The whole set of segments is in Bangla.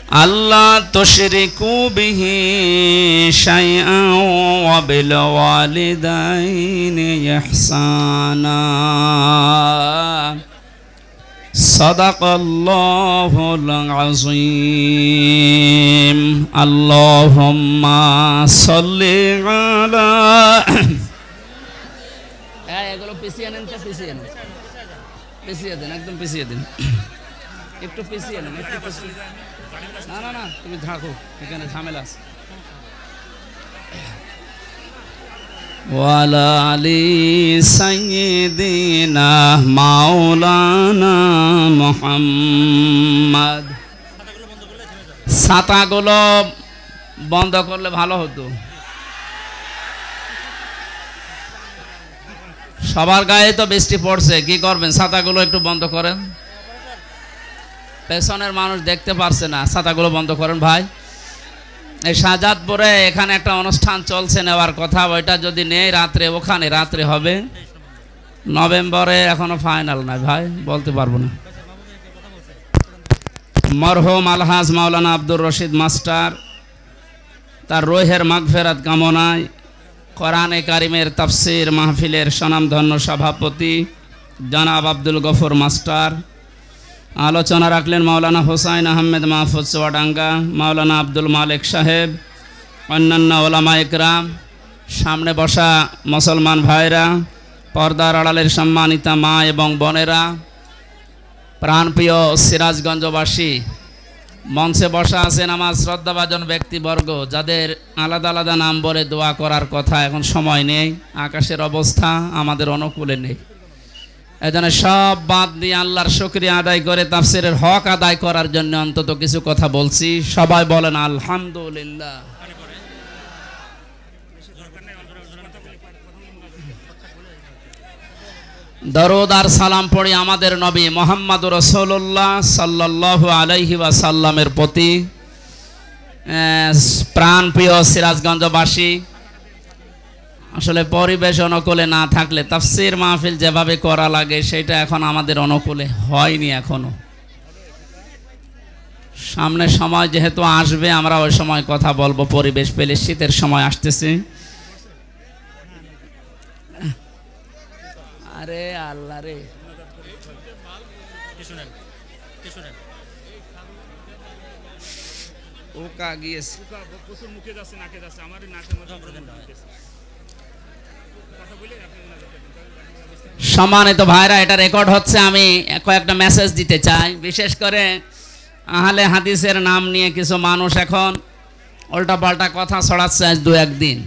আল্লাহ তুশরিকু বিহি শাইআন ওয়া বিল ওয়ালিদাইনি ইহসানা সাদাকাল্লাহুল আযীম আল্লাহুম্মা সাল্লি আলা এগুলো পিছিয়ে নেন তো পিছিয়ে দেন একদম পিছিয়ে দেন একটু পিছিয়ে নেন একটু পিছিয়ে না না না তুমি থাকো এখানে ঝামেলা আছে ওয়ালা আলি সাইয়্যিদিনা মাওলানা মুহাম্মদ ছাতাগুলো বন্ধ করলে ভালো হতো সবার গায়ে তো বৃষ্টি পড়ছে কি করবেন ছাতাগুলো একটু বন্ধ করেন পেছনের মানুষ দেখতে পারছে না ছাতাগুলো বন্ধ করেন ভাই এই শাহজাদপুরে এখানে একটা অনুষ্ঠান চলছে নেওয়ার কথা ওইটা যদি নেই রাত্রে ওখানে রাত্রে হবে নভেম্বরে এখনো ফাইনাল নাই ভাই বলতে পারবো না মরহুম আলহাজ মাওলানা আব্দুর রশিদ মাস্টার তার রুহের মাগফিরাত কামনায় কোরআনে কারিমের তাফসীর মাহফিলের স্বনামধন্য সভাপতি জনাব আব্দুল গফুর মাস্টার আলোচনা রাখলেন মাওলানা হুসাইন আহমেদ মাহফুজ চুয়াডাঙ্গা মাওলানা আব্দুল মালিক সাহেব অন্যান্য ওলামা ইকরাম সামনে বসা মুসলমান ভাইরা পর্দার আড়ালের সম্মানিতা মা এবং বোনেরা প্রাণপ্রিয় সিরাজগঞ্জবাসী মঞ্চে বসা আছেন আমার শ্রদ্ধাভাজন ব্যক্তিবর্গ যাদের আলাদা আলাদা নাম বলে দোয়া করার কথা এখন সময় নেই আকাশের অবস্থা আমাদের অনুকূলে নেই এজন্য সব বাদ দিয়ে আল্লাহর শুকরিয়া আদায় করে তাফসীরের হক আদায় করার জন্য অন্তত কিছু কথা বলছি সবাই বলেন আলহামদুলিল্লাহ দরুদ আর সালাম পড়ি আমাদের নবী মুহাম্মদুর রাসূলুল্লাহ সাল্লাল্লাহু আলাইহি ওয়াসাল্লামের প্রতি প্রাণপ্রিয় সিরাজগঞ্জবাসী আসলে পরিবেশ অনুকূলে না থাকলে তাফসীর মাহফিল যেভাবে করা লাগে সেটা এখন আমাদের অনুকূলে হয়নি এখনো সামনে সময় যেহেতু আসবে আমরা ওই সময় কথা বলবো পরিবেশ পেলে শীতের সময় আসতেছে আরে আল্লাহ রে ওকা গিয়েছে প্রচুর মুখে যাচ্ছে নাকে যাচ্ছে আমার নাকের মধ্যে সম্মানিত ভাইরা এটা রেকর্ড হচ্ছে আমি কয়েকটা মেসেজ দিতে চাই বিশেষ করে আহলে হাদিসের নাম নিয়ে কিছু মানুষ এখন উল্টাপাল্টা কথা ছড়াচ্ছে আজ দু একদিন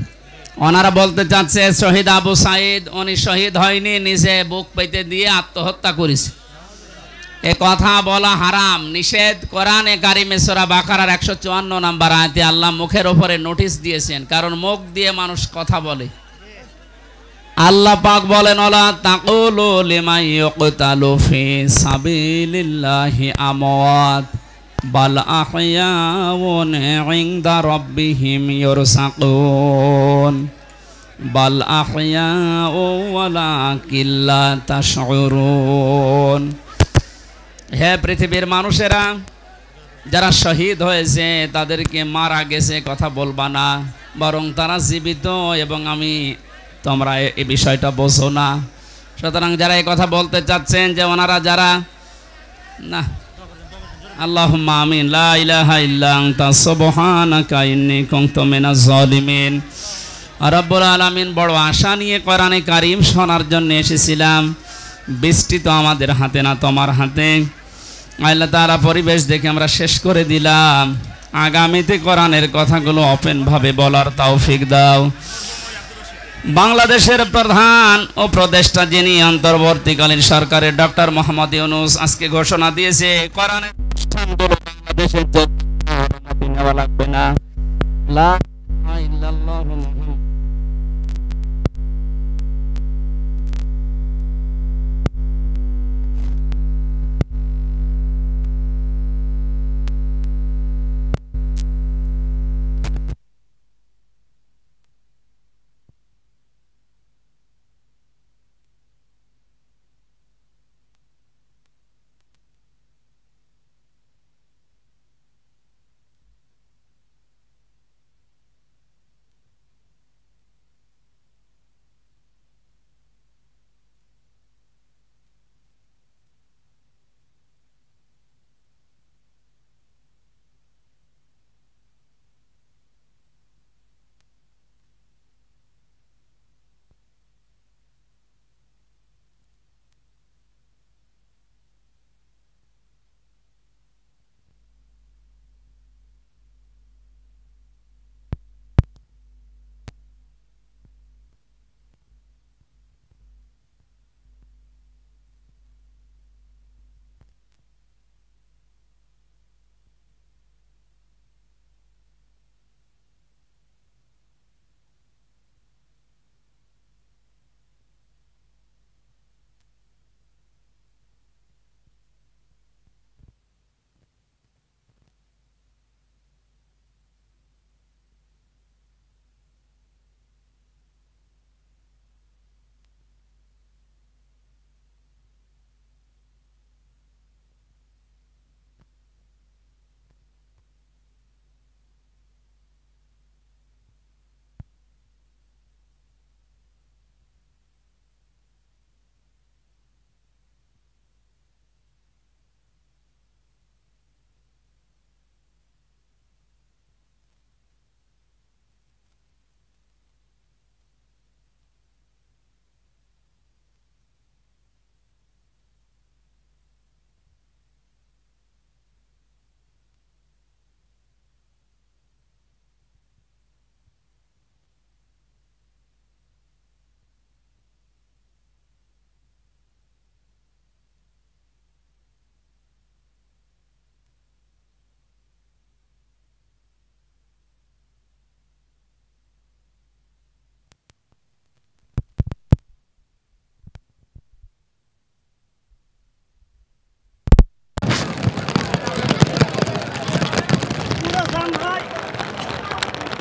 ওনারা বলতে চাচ্ছে শহীদ আবু সাইদ উনি শহীদ হয়নি নিজে বুক পেতে দিয়ে আত্মহত্যা করেছে এ কথা বলা হারাম নিষেধ কোরআনে কারিমে সূরা বাকারার 154 নম্বর আয়াতে আল্লাহ মুখের উপরে নোটিশ দিয়েছেন কারণ মুখ দিয়ে মানুষ কথা বলে আল্লাহ পাক বলেন ওয়ালা তাকুলু লিমান ইউকতালু ফি সাবিলিল্লাহি আমওয়াত বাল আহইয়াউন ইনদা রাব্বিহিম ইরসাকুন বাল আহইয়াউ ওয়ালাকিন লা তাশউরুন হে পৃথিবীর মানুষেরা যারা শহীদ হয়েছে তাদেরকে মারা গেছে কথা বলবা না বরং তারা জীবিত এবং আমি তোমরা এই বিষয়টা বোঝো না সুতরাং যারা এই কথা বলতে চাচ্ছেন যে ওনারা যারা না আল্লাহুম্মা আমিন লা ইলাহা ইল্লা আনতা সুবহানাকা ইন্নী কুনতু মিনাজ জালিমিন রব্বুল আলামিন বড় আশা নিয়ে কোরআনে কারীম শোনার জন্য এসেছিলাম বৃষ্টি তো আমাদের হাতে না তোমার হাতে আল্লাহ তাআলা পরিবেশ দেখে আমরা শেষ করে দিলাম আগামীতে কোরআনের কথাগুলো ওপেন ভাবে বলার তৌফিক দাও বাংলাদেশের প্রধান ও উপদেষ্টা যিনি অন্তর্বর্তীকালীন সরকারের ডক্টর মোহাম্মদ ইউনূস আজকে ঘোষণা দিয়েছে কোরআনের অনুষ্ঠানগুলো বাংলাদেশের জন্য অনুমতি নেওয়া লাগবে না